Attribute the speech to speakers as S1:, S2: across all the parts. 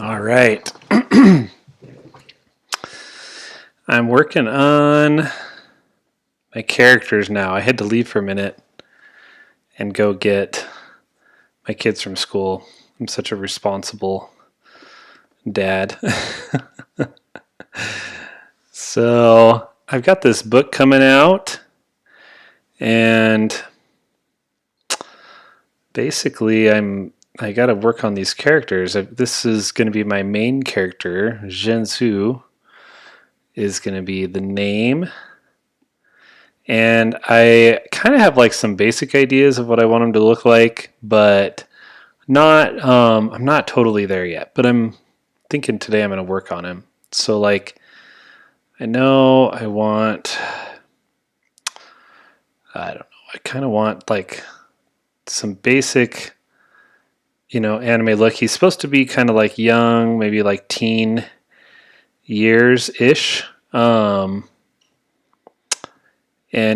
S1: All right. I'm working on my characters now. I had to leave for a minute and go get my kids from school. I'm such a responsible dad. So I've got this book coming out, and basically I got to work on these characters. This is going to be my main character. Zhensu is going to be the name. And I kind of have like some basic ideas of what I want him to look like, but I'm not totally there yet. But I'm thinking today I'm going to work on him. So like I know I don't know. I kind of want like some basic anime look. He's supposed to be kind of like young, maybe like teen years ish. And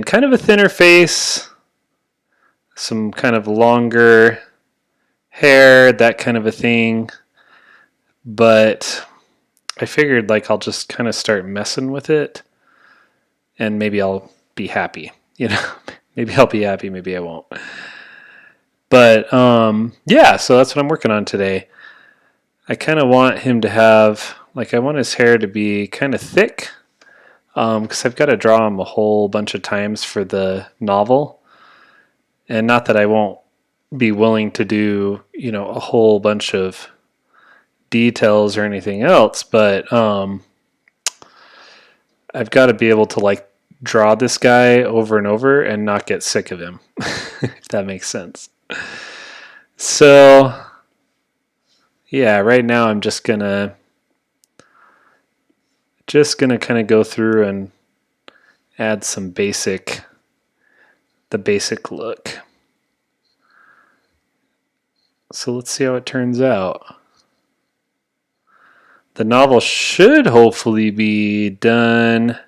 S1: kind of a thinner face, some kind of longer hair, that kind of a thing. But I figured like I'll just kind of start messing with it and maybe I'll be happy. Maybe I'll be happy, maybe I won't. But yeah, so that's what I'm working on today. I kind of want him to have, like, I want his hair to be kind of thick because I've got to draw him a whole bunch of times for the novel. And not that I won't be willing to do, a whole bunch of details or anything else, but I've got to be able to like draw this guy over and over and not get sick of him, if that makes sense. So yeah, right now I'm just gonna kind of go through and add the basic look. So let's see how it turns out. The novel should hopefully be done.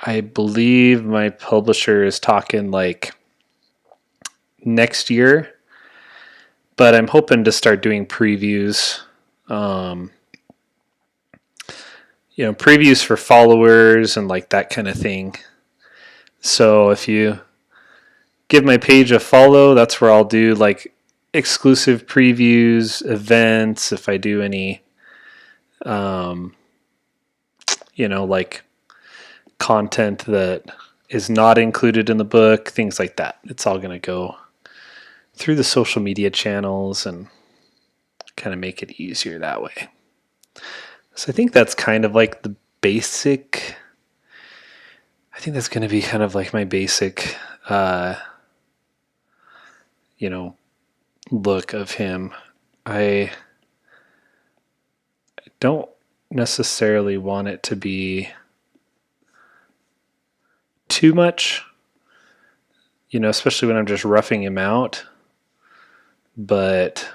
S1: I believe my publisher is talking like next year, but I'm hoping to start doing previews. Previews for followers and like that kind of thing. So if you give my page a follow, that's where I'll do like exclusive previews, events, if I do any like content that is not included in the book, things like that. It's all going to go through the social media channels and kind of make it easier that way. So I think that's kind of like the basic. I think that's going to be kind of like my basic, look of him. I don't necessarily want it to be too much, especially when I'm just roughing him out. But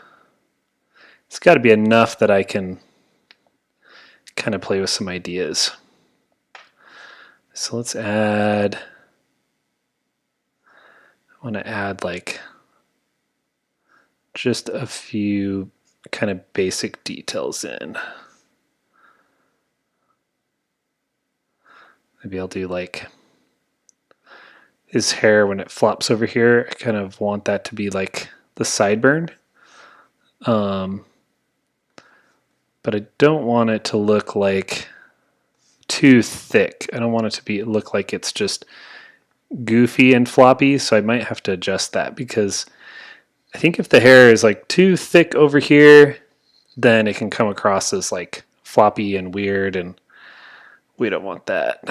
S1: it's got to be enough that I can kind of play with some ideas. So let's add, I want to add like just a few kind of basic details in. Maybe I'll do like his hair when it flops over here. I kind of want that to be like the sideburn. But I don't want it to look like too thick. I don't want it to look like it's just goofy and floppy, so I might have to adjust that because I think if the hair is like too thick over here, then it can come across as like floppy and weird, and we don't want that.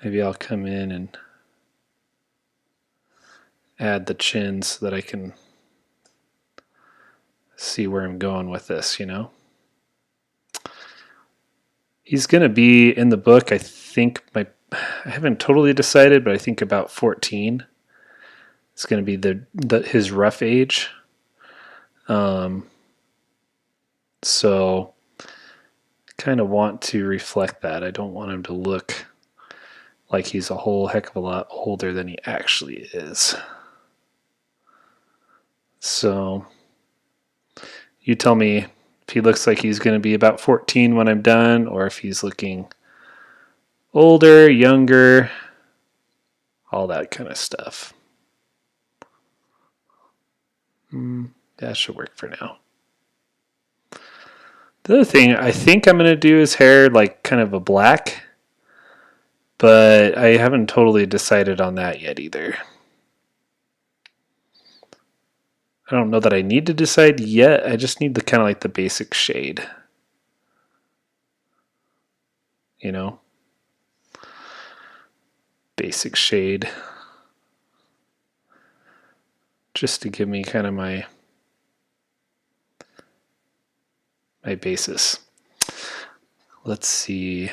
S1: Maybe I'll come in and add the chin so that I can see where I'm going with this, He's going to be in the book, I think, I haven't totally decided, but I think about 14. It's going to be his rough age. So kind of want to reflect that. I don't want him to look like he's a whole heck of a lot older than he actually is. So You tell me if he looks like he's going to be about 14 when I'm done, or if he's looking older, younger, all that kind of stuff. That should work for now. The other thing I think I'm going to do his hair like kind of a black, but I haven't totally decided on that yet either. I don't know that I need to decide yet. I just need the kind of like the basic shade. You know? Basic shade. Just to give me kind of my basis. Let's see.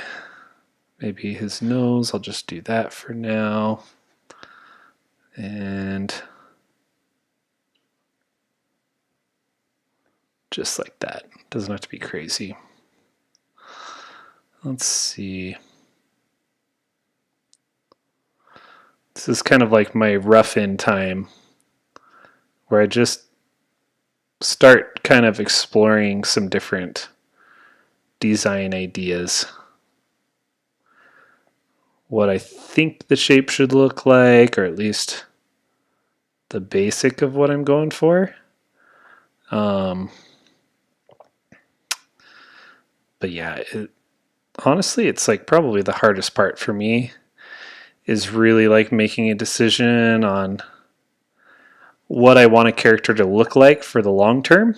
S1: Maybe his nose. I'll just do that for now. And just like that. Doesn't have to be crazy. Let's see. This is kind of like my rough-in time where I just start kind of exploring some different design ideas. What I think the shape should look like, or at least the basic of what I'm going for. But yeah, honestly, it's like probably the hardest part for me is really like making a decision on what I want a character to look like for the long term,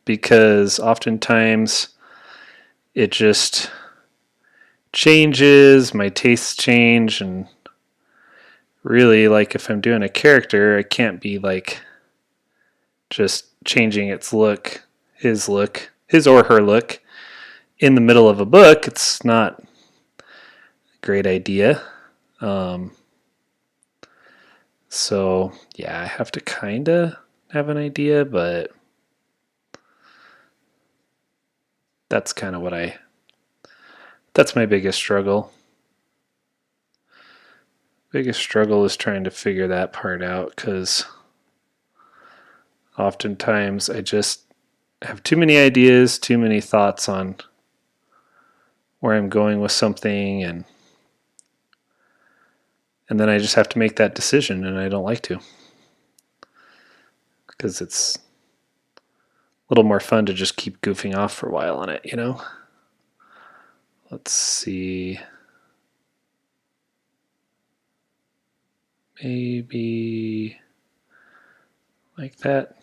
S1: because oftentimes it just changes, my tastes change, and really like if I'm doing a character, I can't be like just changing its look, his or her look in the middle of a book. It's not a great idea. So yeah, I have to kind of have an idea, but that's kind of that's my biggest struggle. Biggest struggle is trying to figure that part out, because oftentimes I just have too many ideas, too many thoughts on where I'm going with something, and then I just have to make that decision, and I don't like to, because it's a little more fun to just keep goofing off for a while on it, you know? Let's see. Maybe like that.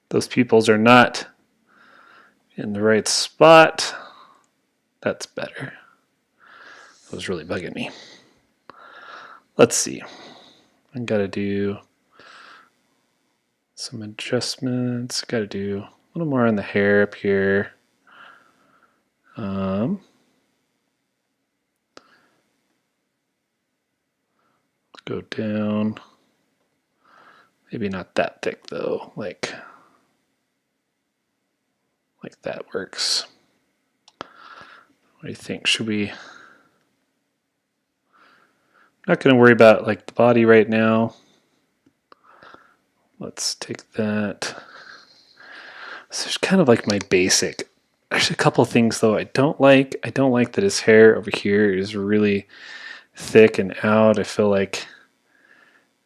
S1: Those pupils are not in the right spot. That's better. That was really bugging me. Let's see. I gotta do some adjustments. Gotta do a little more on the hair up here. Go down. Maybe not that thick though. Like that works. What do you think? Should we? I'm not going to worry about like the body right now. Let's take that. So there's kind of like my basic. There's a couple things though I don't like. I don't like that his hair over here is really thick and out. I feel like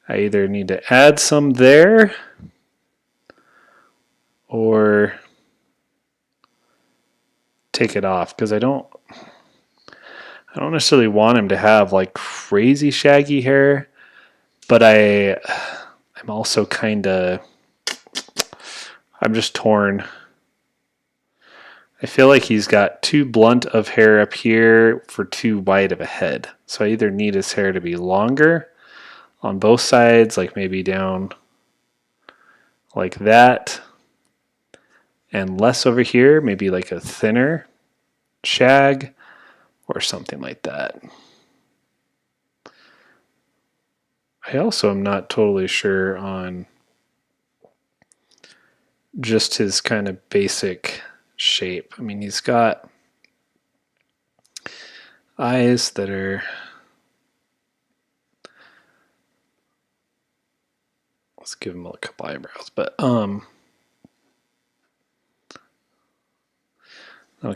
S1: I either need to add some there or take it off, because I don't necessarily want him to have like crazy shaggy hair, but I'm also kind of, I'm just torn. I feel like he's got too blunt of hair up here for too wide of a head. So I either need his hair to be longer on both sides, like maybe down like that, and less over here, maybe like a thinner shag or something like that. I also am not totally sure on just his kind of basic shape. I mean, he's got eyes that are let's give him a couple eyebrows, but that'll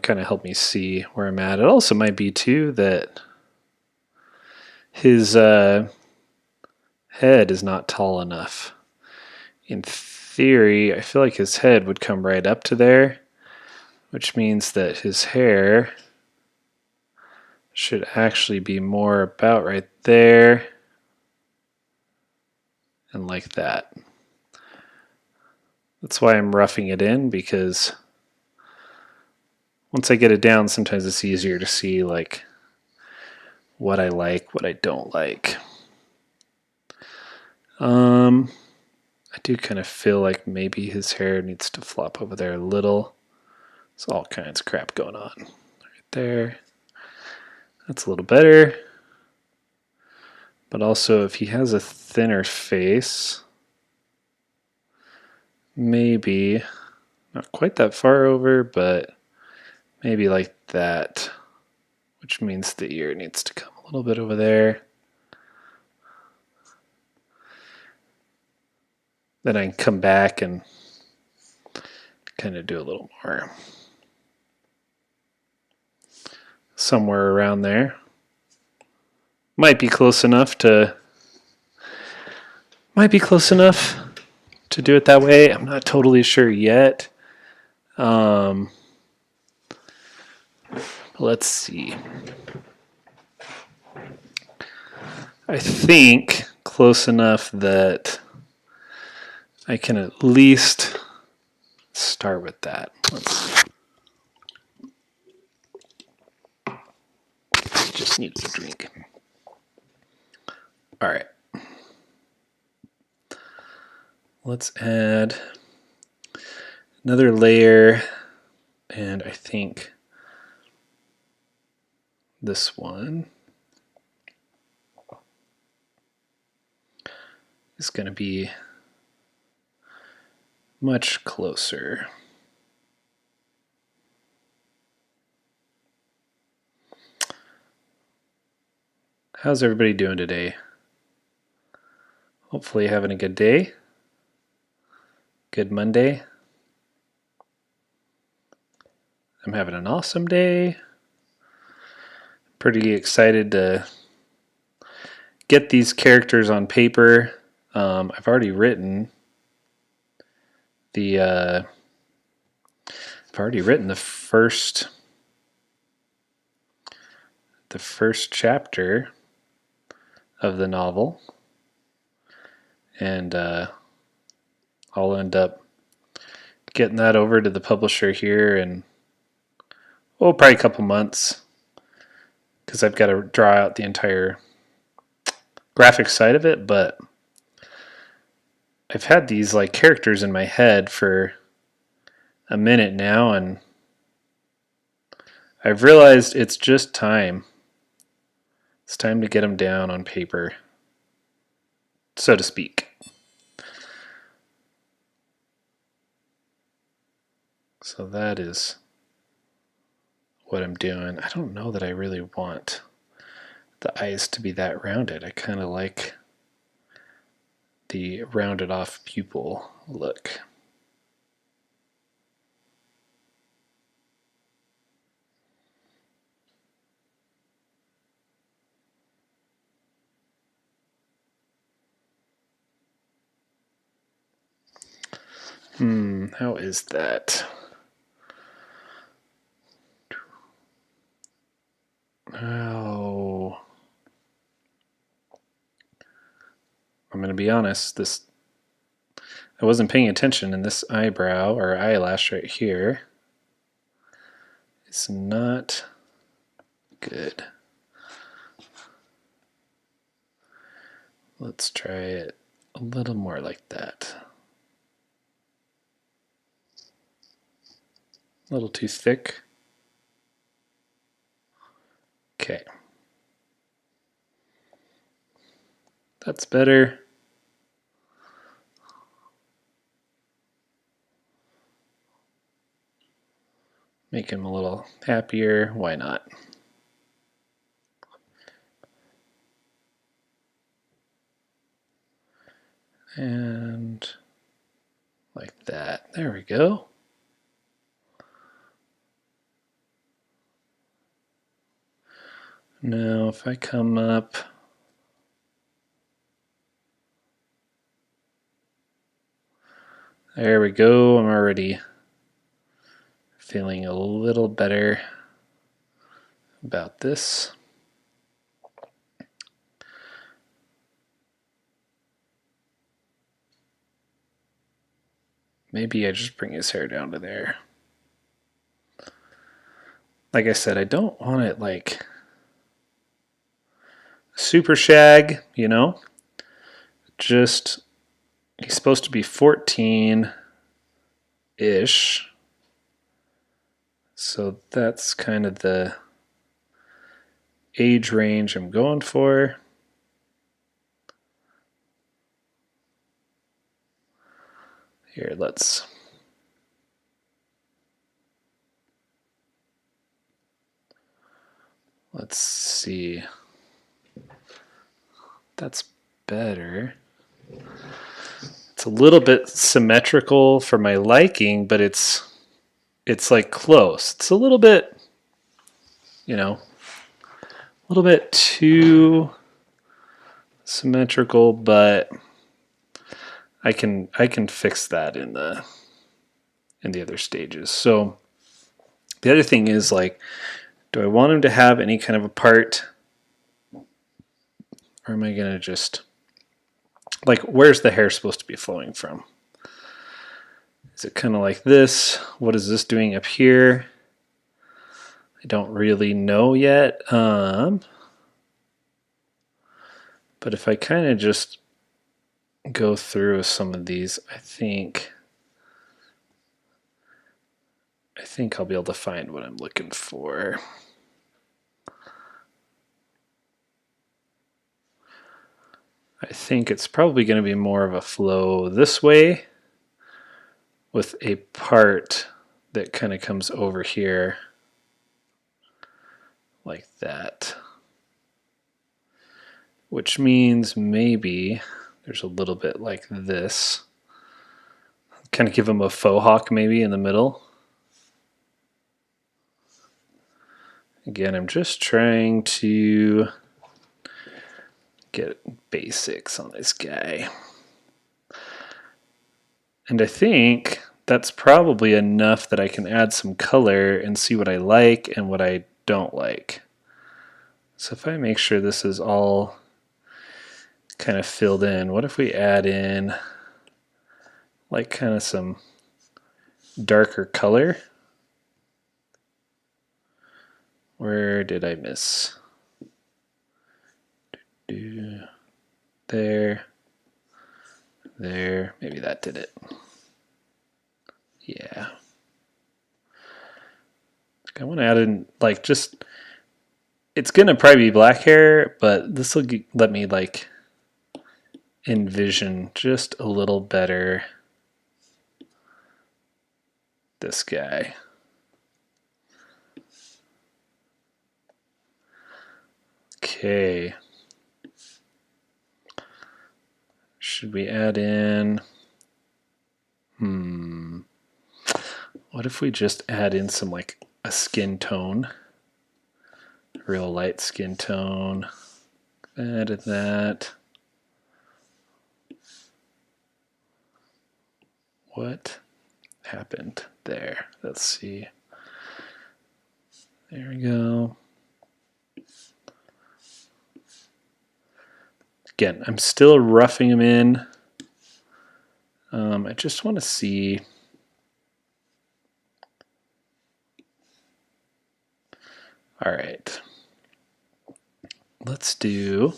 S1: kind of help me see where I'm at. It also might be too that his head is not tall enough. In theory, I feel like his head would come right up to there, which means that his hair should actually be more about right there and like that. That's why I'm roughing it in, because once I get it down, sometimes it's easier to see like what I like, what I don't like. I do kind of feel like maybe his hair needs to flop over there a little. There's all kinds of crap going on. Right there. That's a little better. But also, if he has a thinner face, maybe, not quite that far over, but maybe like that, which means the ear needs to come a little bit over there. Then I can come back and kind of do a little more. Somewhere around there. Might be close enough to do it that way. I'm not totally sure yet. Let's see. I think close enough that I can at least start with that. Just need a drink. All right. Let's add another layer, and I think this one is going to be much closer. How's everybody doing today? Hopefully having a good day. Good Monday. I'm having an awesome day. Pretty excited to get these characters on paper. I've already written the first chapter of the novel, and I'll end up getting that over to the publisher here in probably a couple months, because I've got to draw out the entire graphic side of it. But I've had these like characters in my head for a minute now, and I've realized it's just time. It's time to get them down on paper, so to speak. So that is what I'm doing. I don't know that I really want the eyes to be that rounded. I kind of like the rounded off pupil look. How is that? Oh, I'm going to be honest, I wasn't paying attention, and this eyebrow or eyelash right here is not good. Let's try it a little more like that. A little too thick. Okay. That's better. Make him a little happier. Why not? And like that. There we go. Now if I come up, there we go. I'm already feeling a little better about this. Maybe I just bring his hair down to there. Like I said, I don't want it like super shag, you know? Just, he's supposed to be 14-ish. So that's kind of the age range I'm going for. Here, let's see. That's better. It's a little bit symmetrical for my liking, but it's like close. It's a little bit, you know, a little bit too symmetrical, but I can fix that in the other stages. So the other thing is, like, do I want him to have any kind of a part, or am I gonna just, like, where's the hair supposed to be flowing from? Is it kind of like this? What is this doing up here? I don't really know yet. But if I kind of just go through some of these, I think I'll be able to find what I'm looking for. I think it's probably going to be more of a flow this way with a part that kind of comes over here like that. Which means maybe there's a little bit like this. Kind of give him a faux hawk maybe in the middle. Again, I'm just trying to get basics on this guy. And I think that's probably enough that I can add some color and see what I like and what I don't like. So if I make sure this is all kind of filled in, what if we add in like kind of some darker color? Where did I miss? There. There. Maybe that did it. Yeah. I want to add in, like, just, it's going to probably be black hair, but this will let me, like, envision just a little better this guy. Okay. Should we add in? What if we just add in some, like, a skin tone? Real light skin tone. Added that. What happened there? Let's see. There we go. Again, I'm still roughing them in. I just want to see. All right. Let's do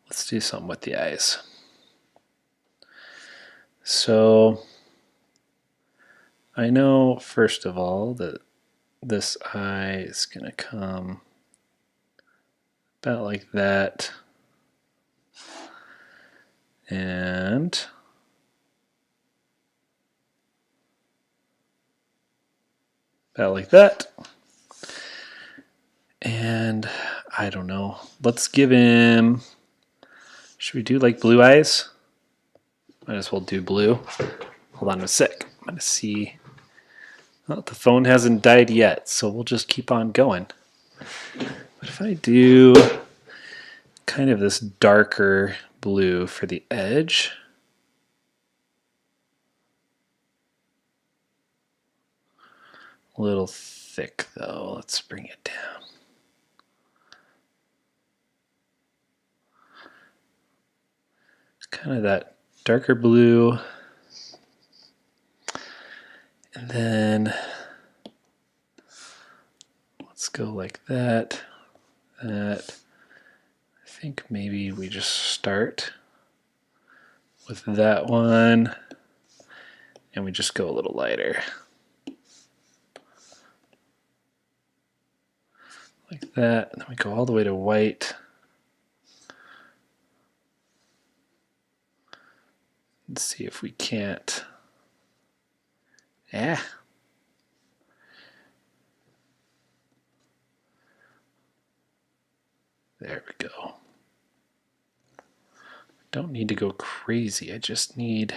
S1: something with the eyes. So I know, first of all, that this eye is going to come about like that. And about like that. And I don't know. Let's give him Should we do like blue eyes? Might as well do blue. Hold on a sec. I'm going to see. Well, the phone hasn't died yet, so we'll just keep on going. But if I do kind of this darker blue for the edge. A little thick though. Let's bring it down. Kind of that darker blue. And then let's go like that. That. I think maybe we just start with that one and we just go a little lighter. Like that, and then we go all the way to white. Let's see if we can't. Yeah. There we go. Don't need to go crazy, I just need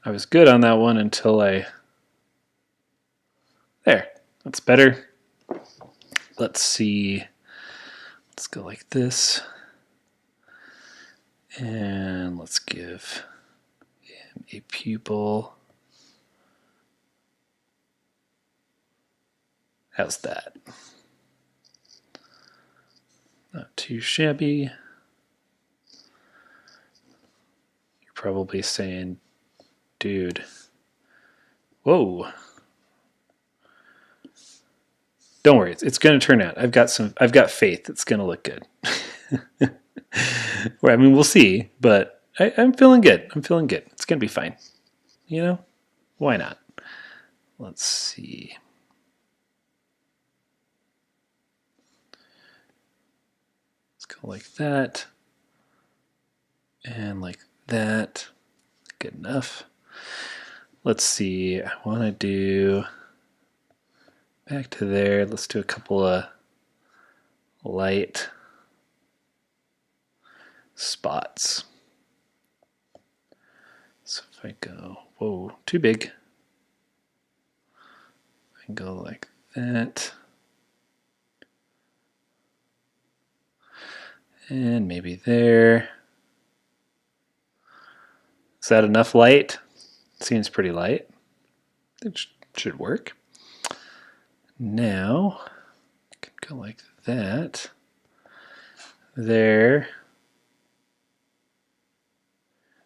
S1: I was good on that one until there, that's better. Let's see, let's go like this. And let's give him a pupil. How's that? Not too shabby. You're probably saying, dude, whoa. Don't worry, it's going to turn out. I've got faith it's going to look good. Well, I mean, we'll see, but I'm feeling good. I'm feeling good. It's going to be fine. You know, why not? Let's see. Let's go like that. And like that. Good enough. Let's see. I want to do back to there. Let's do a couple of light spots. So if I go, whoa, too big. I can go like that. And maybe there. Is that enough light? Seems pretty light. It should work. Now, I can go like that. There.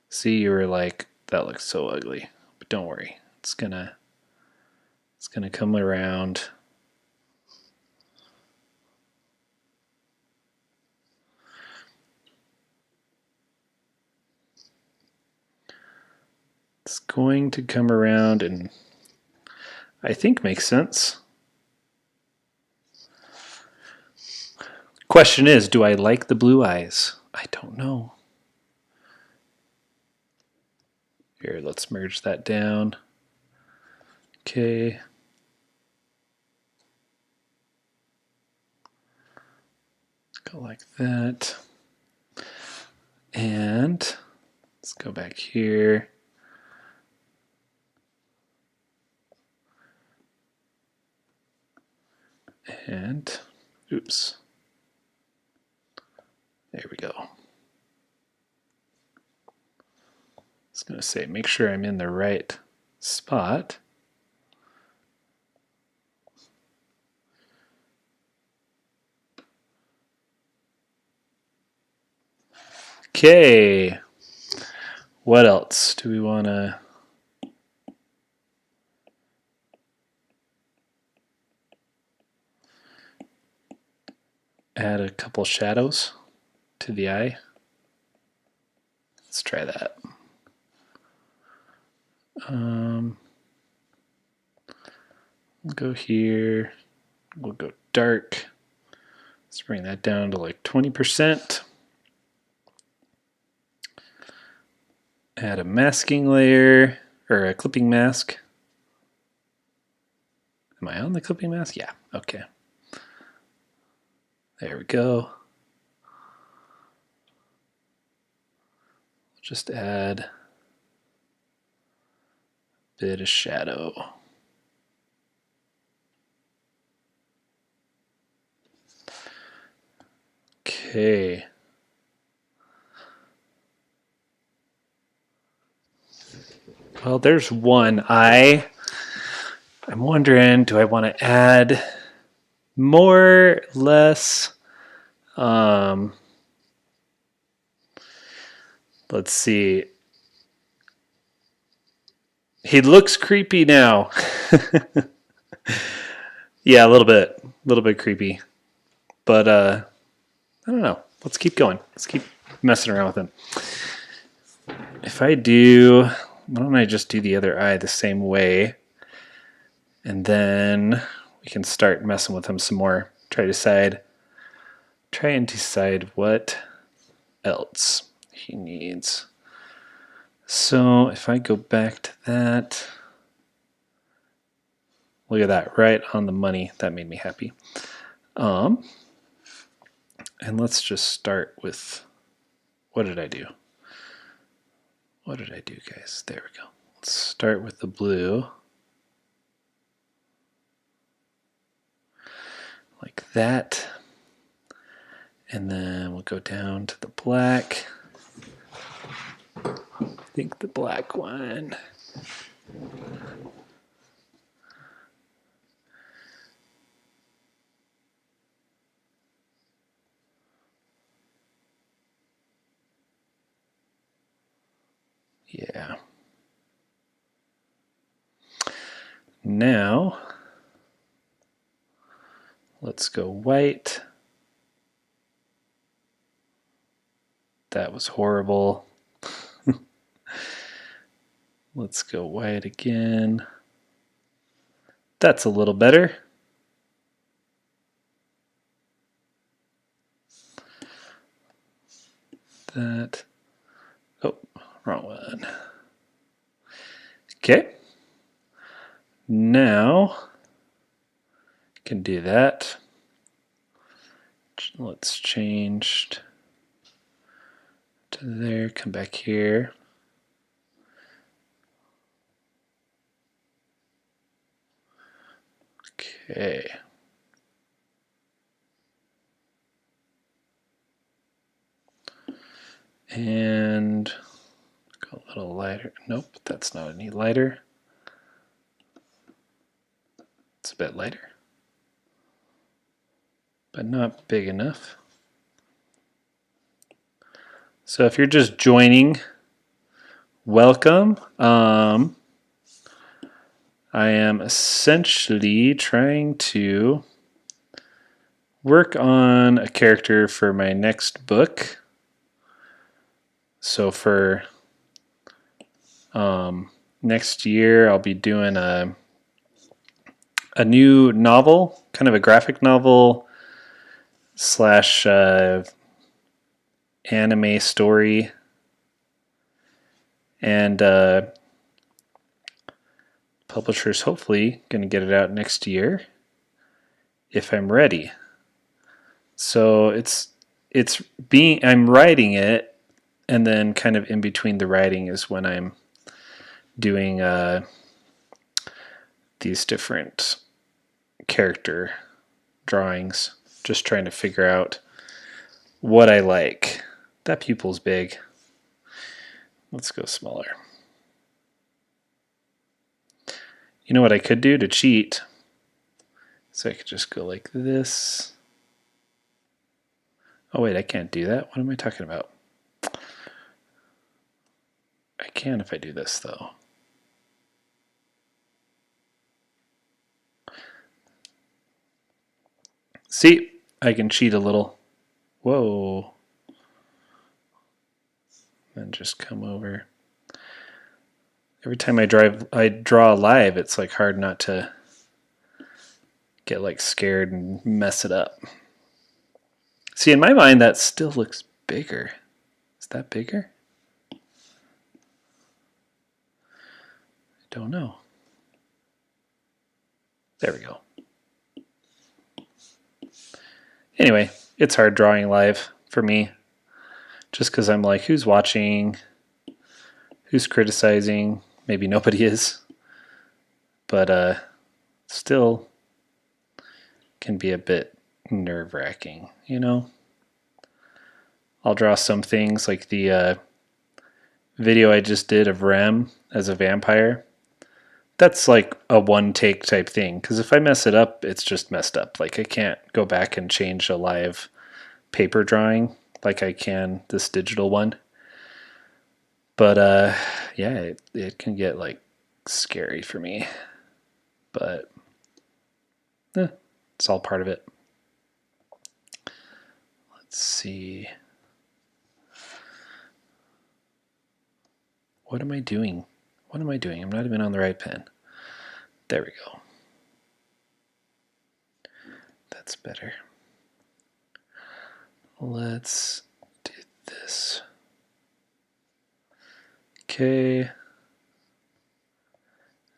S1: See, you were like, that looks so ugly. But don't worry. It's gonna come around. It's going to come around and I think makes sense. Question is, do I like the blue eyes? I don't know. Here, let's merge that down. Okay. Go like that. And let's go back here. And, oops. There we go. I was going to say, make sure I'm in the right spot. Okay. What else do we want to... add a couple shadows to the eye. Let's try that. We'll go here. We'll go dark. Let's bring that down to like 20%. Add a masking layer, or a clipping mask. Am I on the clipping mask? Yeah, Okay. There we go. Just add a bit of shadow. Okay. Well, there's one eye. I'm wondering, do I want to add more, less? Let's see. He looks creepy now. Yeah, a little bit creepy. But I don't know. Let's keep going. Let's keep messing around with him. If I do, why don't I just do the other eye the same way, and then we can start messing with him some more. Try and decide what else he needs. So if I go back to that, look at that, right on the money. That made me happy. And let's just start with, what did I do? What did I do, guys? There we go. Let's start with the blue. Like that. And then we'll go down to the black. I think the black one. Yeah. Now, let's go white. That was horrible. Let's go white again. That's a little better. That. Oh, wrong one. Okay. Now, can do that. Let's change to there, come back here. Okay. And go a little lighter. Nope, that's not any lighter. It's a bit lighter, but not big enough. So if you're just joining, welcome. I am essentially trying to work on a character for my next book. So for next year, I'll be doing a new novel, kind of a graphic novel slash anime story. And publisher's hopefully going to get it out next year if I'm ready. So I'm writing it, and then kind of in between the writing is when I'm doing these different character drawings, just trying to figure out what I like. That pupil's big. Let's go smaller. You know what I could do to cheat? So I could just go like this. Oh wait, I can't do that. What am I talking about? I can if I do this though. See, I can cheat a little. Whoa. And just come over. Every time I draw live, it's like hard not to get like scared and mess it up. See, in my mind, that still looks bigger. Is that bigger? I don't know. There we go. Anyway, it's hard drawing live for me just because I'm like, who's watching? Who's criticizing? Maybe nobody is. But still can be a bit nerve-wracking, you know? I'll draw some things like the video I just did of Rem as a vampire. That's like a one take type thing, because if I mess it up, it's just messed up. Like I can't go back and change a live paper drawing like I can this digital one. But yeah, it can get like scary for me. But it's all part of it. Let's see. What am I doing? What am I doing? I'm not even on the right pen. There we go. That's better. Let's do this. Okay.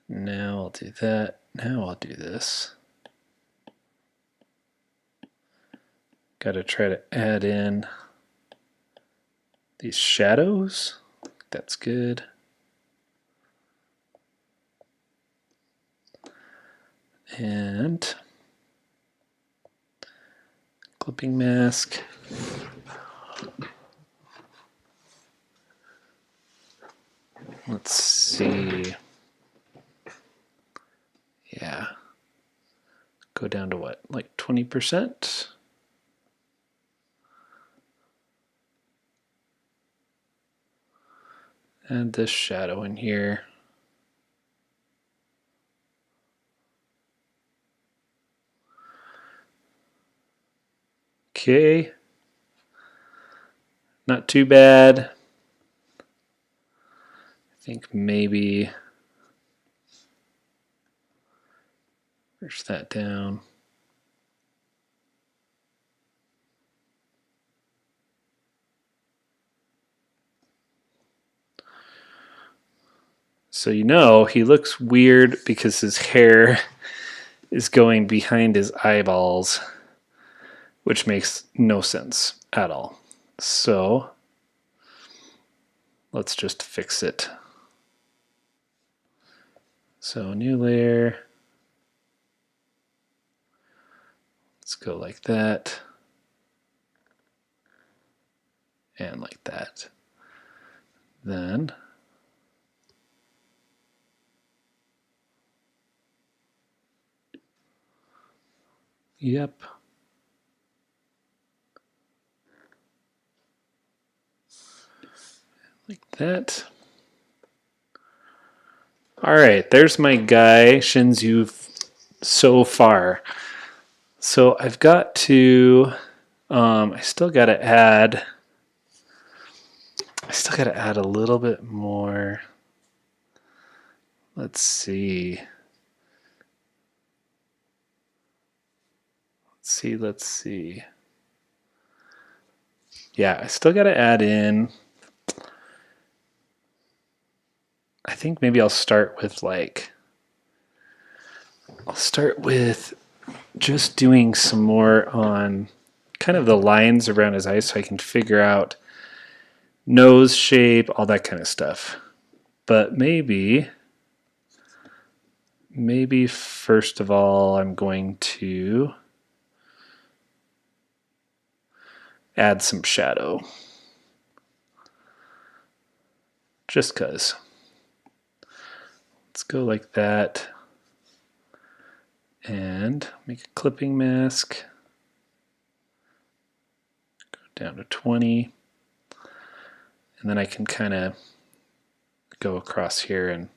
S1: Now I'll do that. Now I'll do this. Got to try to add in these shadows. That's good. And clipping mask. Let's see. Yeah. Go down to what? Like 20%? Add this shadow in here. Okay. Not too bad. I think maybe push that down. So you know he looks weird because his hair is going behind his eyeballs, which makes no sense at all. So let's just fix it. So new layer. Let's go like that. And like that. Then yep. Like that. All right, there's my guy, Shinzu, so far. So I've got to, I still got to add a little bit more. Let's see. Let's see. Yeah, I still got to add in. I think maybe I'll start with just doing some more on kind of the lines around his eyes so I can figure out nose shape, all that kind of stuff. But maybe first of all, I'm going to add some shadow. Just because. Let's go like that. And make a clipping mask. Go down to 20. And then I can kind of go across here and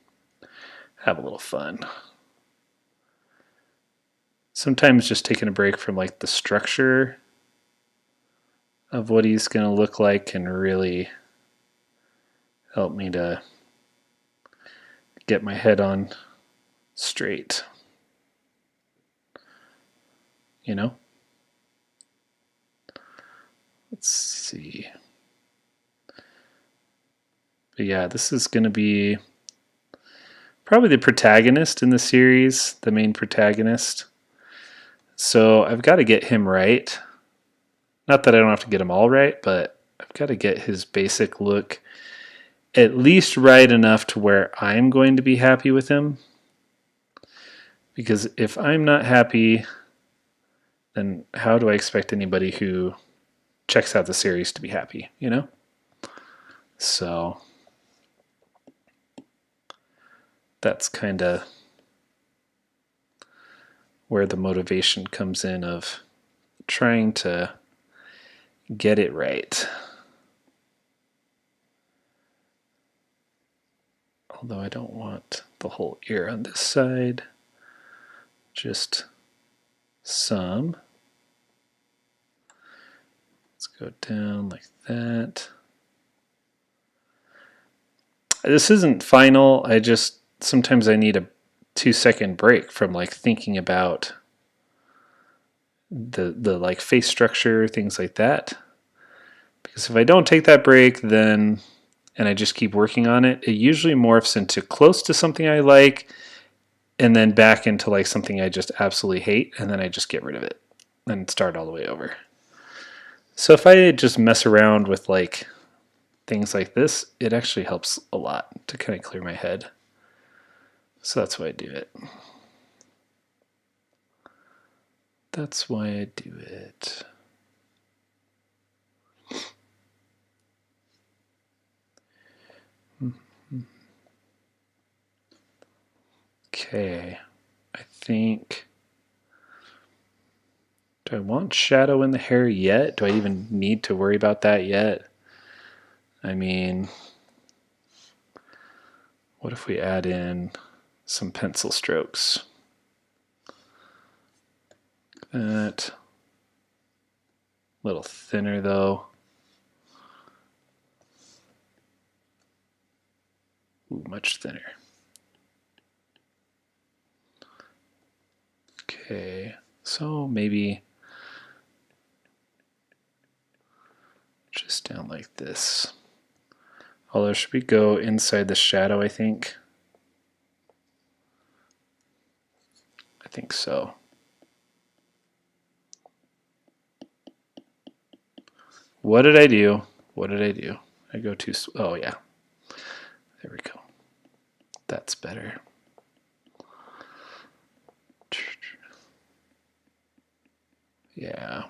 S1: have a little fun. Sometimes just taking a break from like the structure of what he's going to look like can really help me to get my head on straight. You know? Let's see. But yeah, this is going to be probably the protagonist in the series, the main protagonist. So I've got to get him right. Not that I don't have to get them all right, but I've got to get his basic look at least right enough to where I'm going to be happy with him. Because if I'm not happy, then how do I expect anybody who checks out the series to be happy, you know? So that's kind of where the motivation comes in of trying to get it right. Although I don't want the whole ear on this side, just some. Let's go down like that. This isn't final. Sometimes I need a 2-second break from like thinking about the like face structure, things like that. Because if I don't take that break, then and I just keep working on it, it usually morphs into close to something I like and then back into like something I just absolutely hate, and then I just get rid of it and start all the way over. So if I just mess around with like things like this, it actually helps a lot to kind of clear my head. So that's why I do it. That's why I do it. Okay, I think. Do I want shadow in the hair yet? Do I even need to worry about that yet? I mean, what if we add in some pencil strokes? That. A little thinner though. Ooh, much thinner. Okay, so maybe just down like this. Although, should we go inside the shadow, I think? I think so. What did I do? What did I do? I go too, oh yeah. There we go. That's better. Yeah.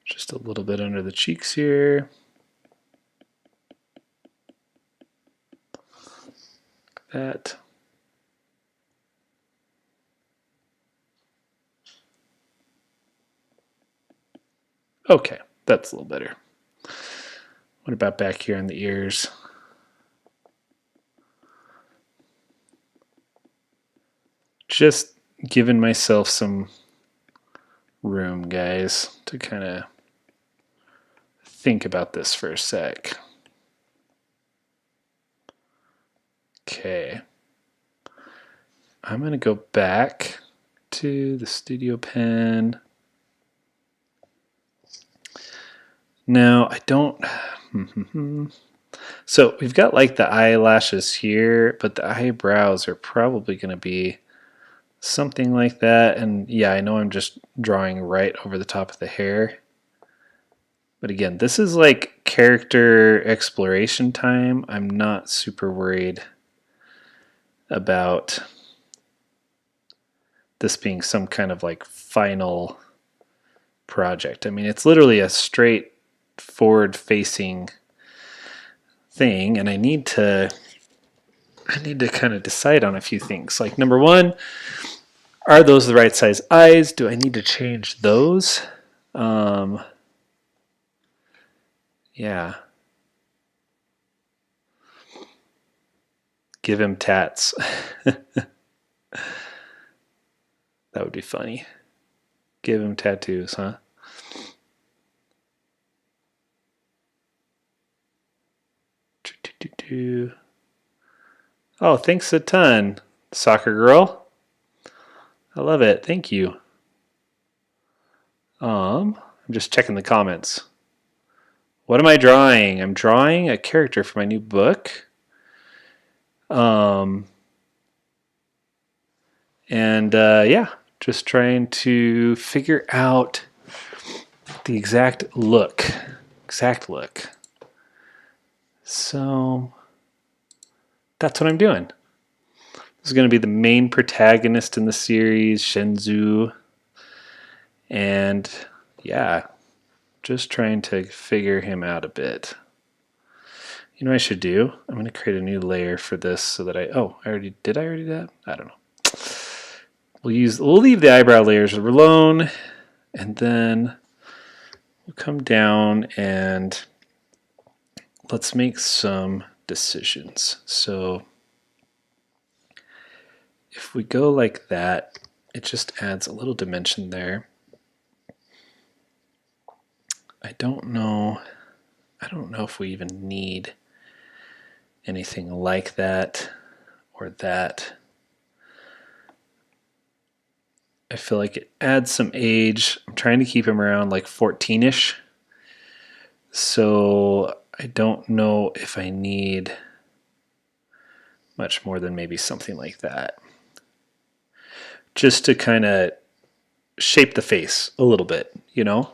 S1: Just a little bit under the cheeks here. That. Okay, that's a little better. What about back here in the ears? Just giving myself some room, guys, to kind of think about this for a sec. Okay. I'm going to go back to the studio pen. Now, I don't... So we've got like the eyelashes here, but the eyebrows are probably going to be something like that. And yeah, I know I'm just drawing right over the top of the hair. But again, this is like character exploration time. I'm not super worried about this being some kind of like final project. I mean, it's literally a straight forward facing thing, and I need to kind of decide on a few things. Like, number one, are those the right size eyes? Do I need to change those? Yeah. Give him tats. That would be funny. Give him tattoos, huh? Oh, thanks a ton. Soccer girl. I love it. Thank you. I'm just checking the comments. What am I drawing? I'm drawing a character for my new book. Yeah, just trying to figure out the exact look. So that's what I'm doing. This is going to be the main protagonist in the series, Shenzhou. And yeah, just trying to figure him out a bit. You know what I should do? I'm going to create a new layer for this so that I already did that? I don't know. We'll leave the eyebrow layers alone, and then we'll come down and let's make some decisions. So if we go like that, it just adds a little dimension there. I don't know if we even need anything like that or that. I feel like it adds some age. I'm trying to keep him around like 14-ish. So I don't know if I need much more than maybe something like that. Just to kind of shape the face a little bit, you know?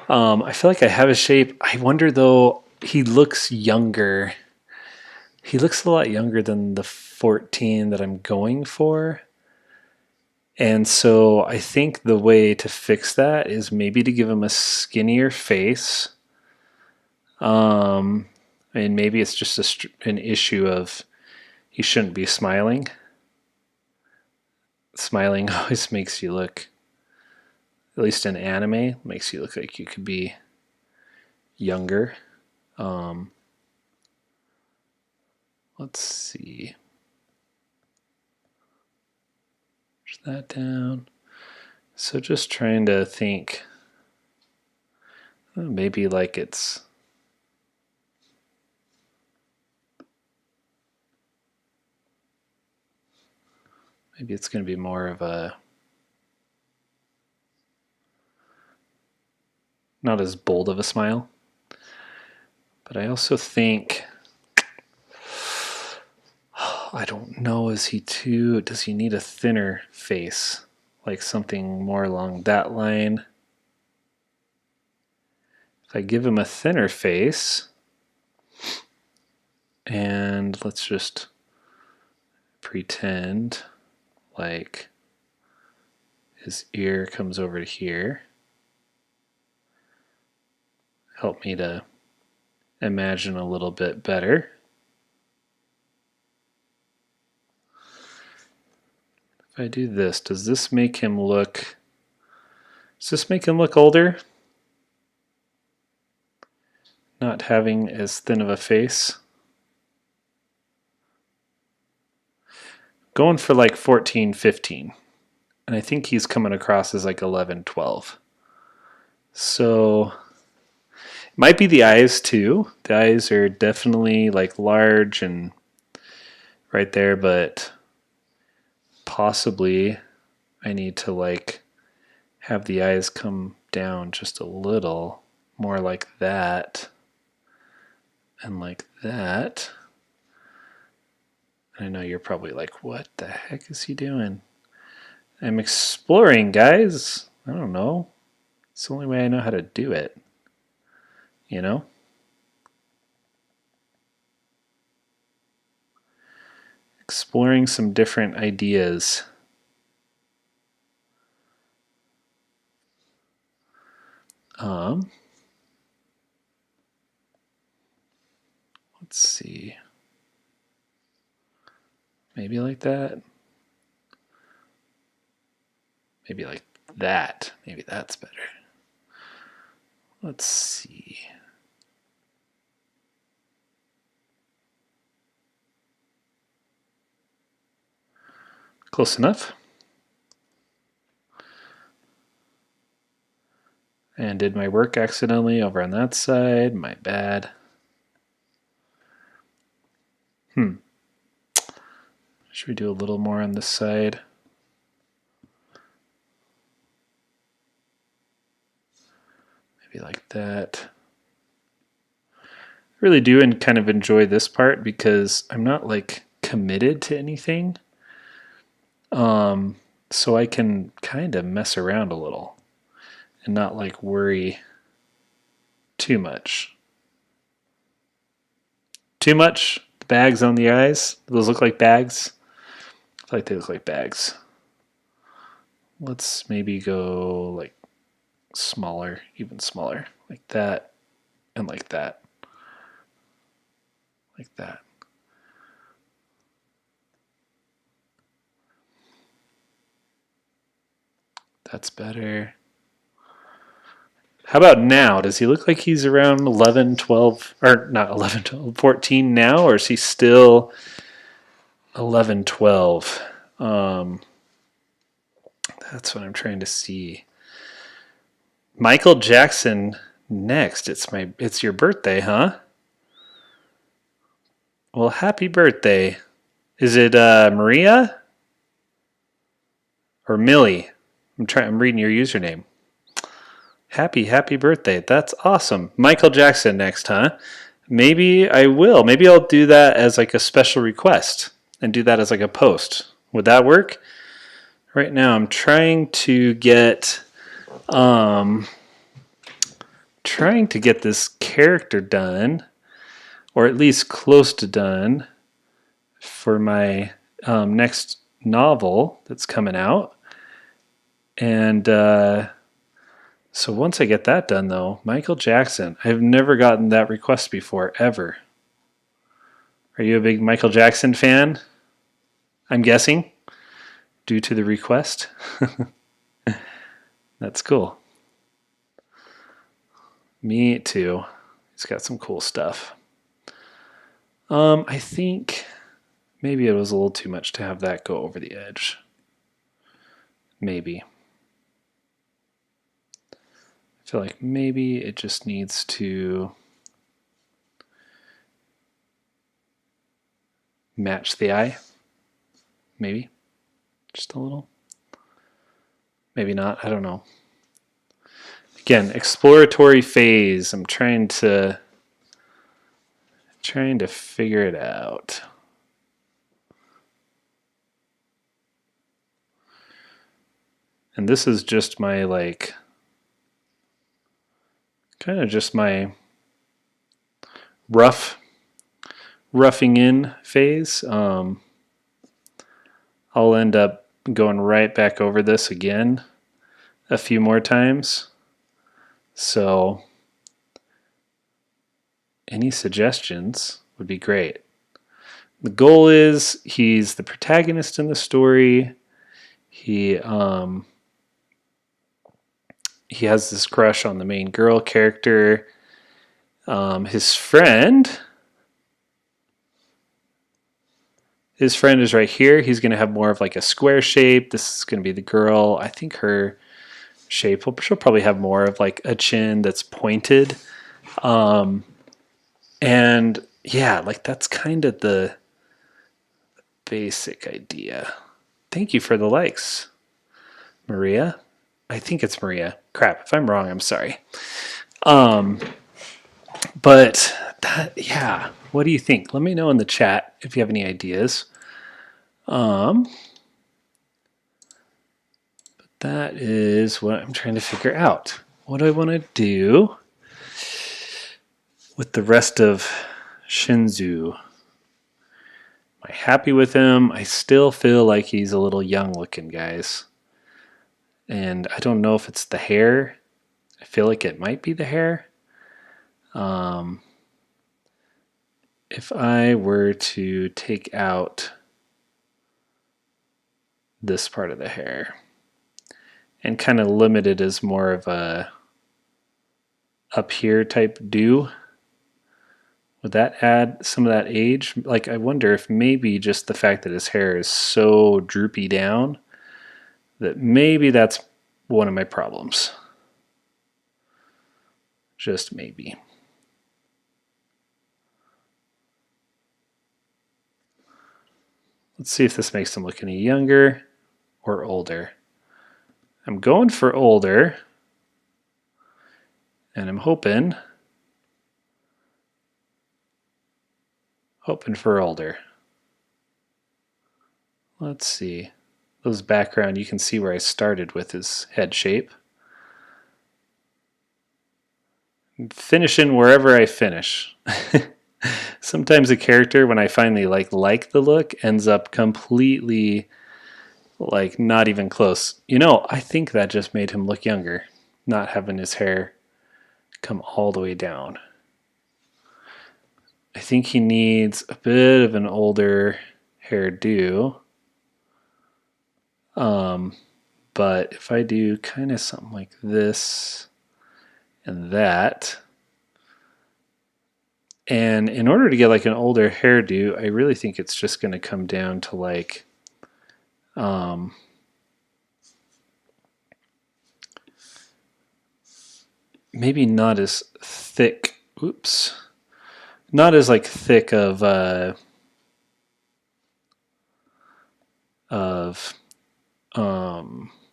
S1: I feel like I have a shape. I wonder though, he looks younger. He looks a lot younger than the 14 that I'm going for. And so I think the way to fix that is maybe to give him a skinnier face. I mean, maybe it's just an issue of he shouldn't be smiling. Smiling always makes you look, at least in anime, makes you look like you could be younger. Let's see. Push that down. So just trying to think, maybe like it's going to be more of a, not as bold of a smile. But I also think, I don't know, does he need a thinner face? Like something more along that line? If I give him a thinner face, and let's just pretend like his ear comes over to here. Help me to imagine a little bit better. If I do this, does this make him look older? Not having as thin of a face. Going for like 14, 15. And I think he's coming across as like 11, 12. So it might be the eyes too. The eyes are definitely like large and right there, but possibly I need to like have the eyes come down just a little more like that and like that. I know you're probably like, what the heck is he doing? I'm exploring, guys. I don't know. It's the only way I know how to do it. You know? Exploring some different ideas. Let's see. Maybe like that. Maybe like that. Maybe that's better. Let's see. Close enough. And did my work accidentally over on that side. My bad. Should we do a little more on this side? Maybe like that. I really do and kind of enjoy this part because I'm not like committed to anything. So I can kind of mess around a little and not like worry too much. Too much? The bags on the eyes? Those look like bags? I feel like they look like bags. Let's maybe go like smaller, even smaller, like that and like that. Like that. That's better. How about now? Does he look like he's around 11, 12, or not 11, 12, 14 now, or is he still 11, 12? That's what I'm trying to see. Michael Jackson next. It's your birthday, huh? Well, happy birthday. Is it Maria or Millie? I'm reading your username. Happy birthday. That's awesome. Michael Jackson next, huh? Maybe I will. Maybe I'll do that as like a special request and do that as like a post. Would that work? Right now I'm trying to get this character done, or at least close to done, for my next novel that's coming out. And so once I get that done, though, Michael Jackson, I've never gotten that request before, ever. Are you a big Michael Jackson fan? I'm guessing, due to the request. That's cool. Me too. He's got some cool stuff. I think maybe it was a little too much to have that go over the edge. Maybe. I feel like maybe it just needs to match the eye. Maybe. Just a little. Maybe not. I don't know. Again, exploratory phase. I'm trying to figure it out. And this is just my like kind of just my roughing in phase. I'll end up going right back over this again a few more times. So any suggestions would be great. The goal is he's the protagonist in the story. He has this crush on the main girl character. His friend is right here. He's going to have more of like a square shape. This is going to be the girl. I think her shape, she'll probably have more of like a chin that's pointed. And yeah, like that's kind of the basic idea. Thank you for the likes, Maria. I think it's Maria. Crap, if I'm wrong, I'm sorry. But that, yeah, what do you think? Let me know in the chat if you have any ideas. But that is what I'm trying to figure out. What do I want to do with the rest of Shinzu? Am I happy with him? I still feel like he's a little young looking, guys. And I don't know if it's the hair. I feel like it might be the hair. If I were to take out this part of the hair and kind of limit it as more of a up here type do, would that add some of that age? Like, I wonder if maybe just the fact that his hair is so droopy down that maybe that's one of my problems. Just maybe. Let's see if this makes him look any younger or older. I'm going for older, and I'm hoping for older. Let's see. Those background, you can see where I started with his head shape. Finishing wherever I finish. Sometimes a character, when I finally like the look, ends up completely not even close. I think that just made him look younger, not having his hair come all the way down. I think he needs a bit of an older hairdo. But if I do kind of something like this and that, and in order to get an older hairdo, I really think it's just going to come down to maybe not as thick. Oops. Not as thick of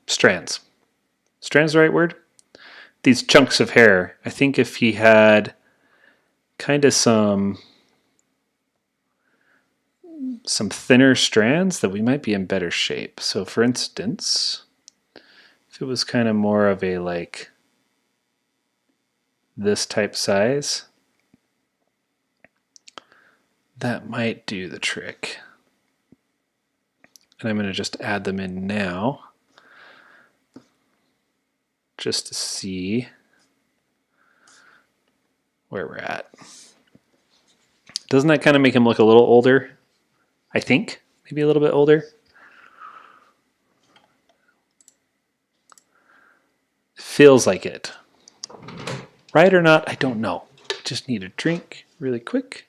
S1: strands. Strands the right word? These chunks of hair. I think if he had kind of some thinner strands, that we might be in better shape. So for instance, if it was kind of more of a this type size, that might do the trick. And I'm going to just add them in now, just to see where we're at. Doesn't that kind of make him look a little older? I think maybe a little bit older. Feels like it. Right or not, I don't know. Just need a drink really quick.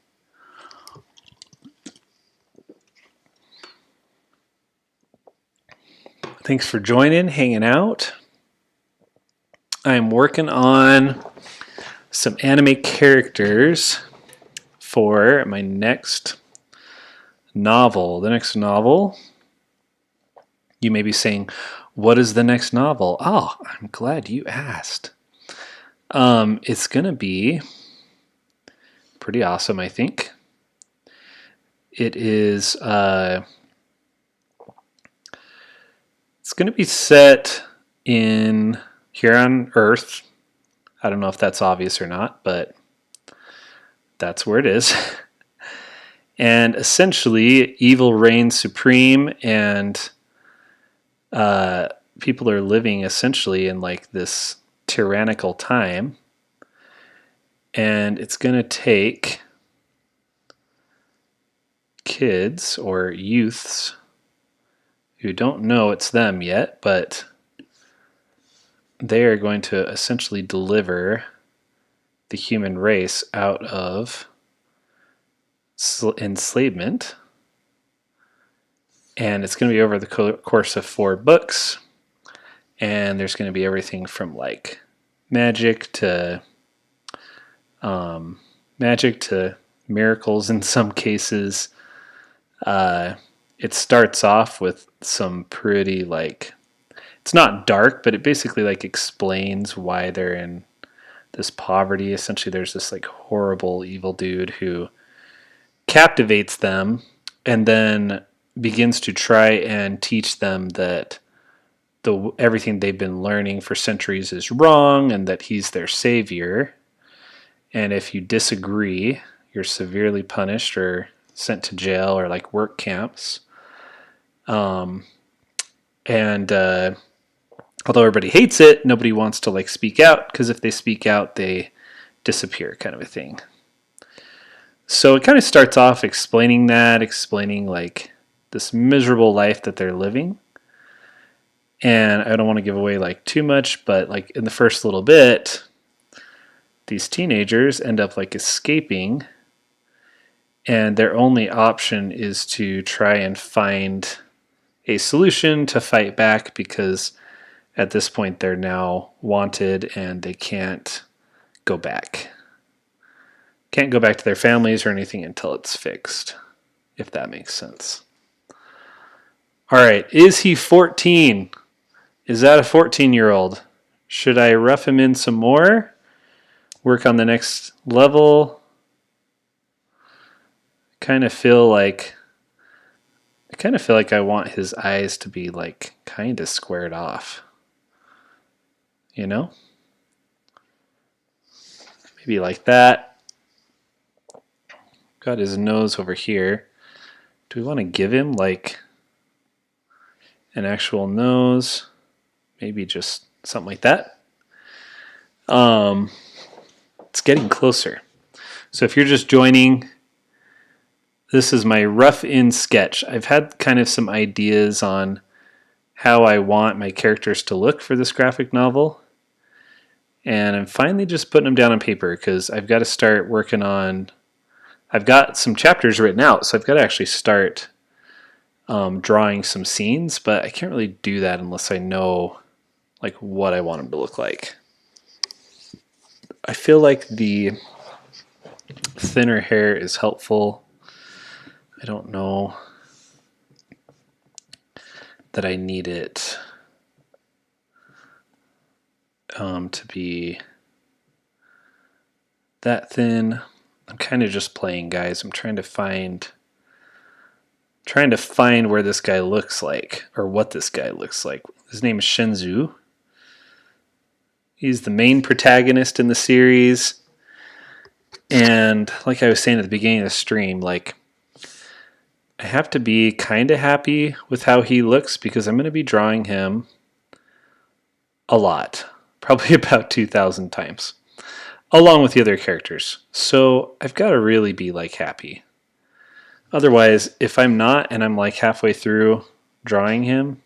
S1: Thanks for joining, hanging out. I'm working on some anime characters for my next novel. The next novel, you may be saying, what is the next novel? Oh, I'm glad you asked. It's going to be pretty awesome, I think. It is... it's going to be set in here on Earth. I don't know if that's obvious or not, but that's where it is. And essentially, evil reigns supreme, and people are living essentially in this tyrannical time. And it's going to take kids or youths who don't know it's them yet, but they are going to essentially deliver the human race out of enslavement. And it's going to be over the course of 4 books. And there's going to be everything from magic to miracles in some cases. It starts off with some pretty it's not dark, but it basically explains why they're in this poverty. Essentially, there's this horrible evil dude who captivates them and then begins to try and teach them that everything they've been learning for centuries is wrong and that he's their savior. And if you disagree, you're severely punished or sent to jail or work camps. Although everybody hates it, nobody wants to speak out, because if they speak out, they disappear, kind of a thing. So it kind of starts off explaining this miserable life that they're living. And I don't want to give away too much, but in the first little bit, these teenagers end up escaping, and their only option is to try and find a solution to fight back, because at this point they're now wanted and they can't go back. Can't go back to their families or anything until it's fixed, if that makes sense. All right, is he 14? Is that a 14-year-old? Should I rough him in some more? Work on the next level? I kind of feel like I want his eyes to be like kind of squared off. You know? Maybe like that. Got his nose over here. Do we want to give him like an actual nose? Maybe just something like that. It's getting closer. So if you're just joining, this is my rough-in sketch. I've had kind of some ideas on how I want my characters to look for this graphic novel. And I'm finally just putting them down on paper because I've got to start working on... I've got some chapters written out, so I've got to actually start drawing some scenes, but I can't really do that unless I know like what I want them to look like. I feel like the thinner hair is helpful. I don't know that I need it to be that thin. I'm kind of just playing, guys. I'm trying to find where this guy looks like, or what this guy looks like. His name is Shenzhou. He's the main protagonist in the series. And like I was saying at the beginning of the stream, like I have to be kind of happy with how he looks because I'm going to be drawing him a lot, probably about 2,000 times, along with the other characters. So I've got to really be like happy. Otherwise, if I'm not and I'm like halfway through drawing him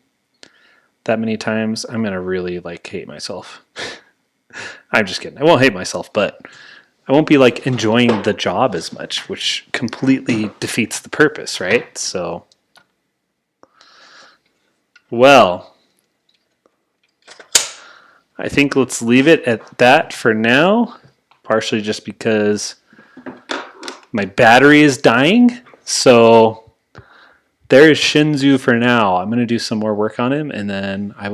S1: that many times, I'm going to really like hate myself. I'm just kidding. I won't hate myself, but I won't be like enjoying the job as much, which completely defeats the purpose, right? So, well, I think let's leave it at that for now, partially just because my battery is dying. So there's Shenzhou for now. I'm going to do some more work on him, and then I will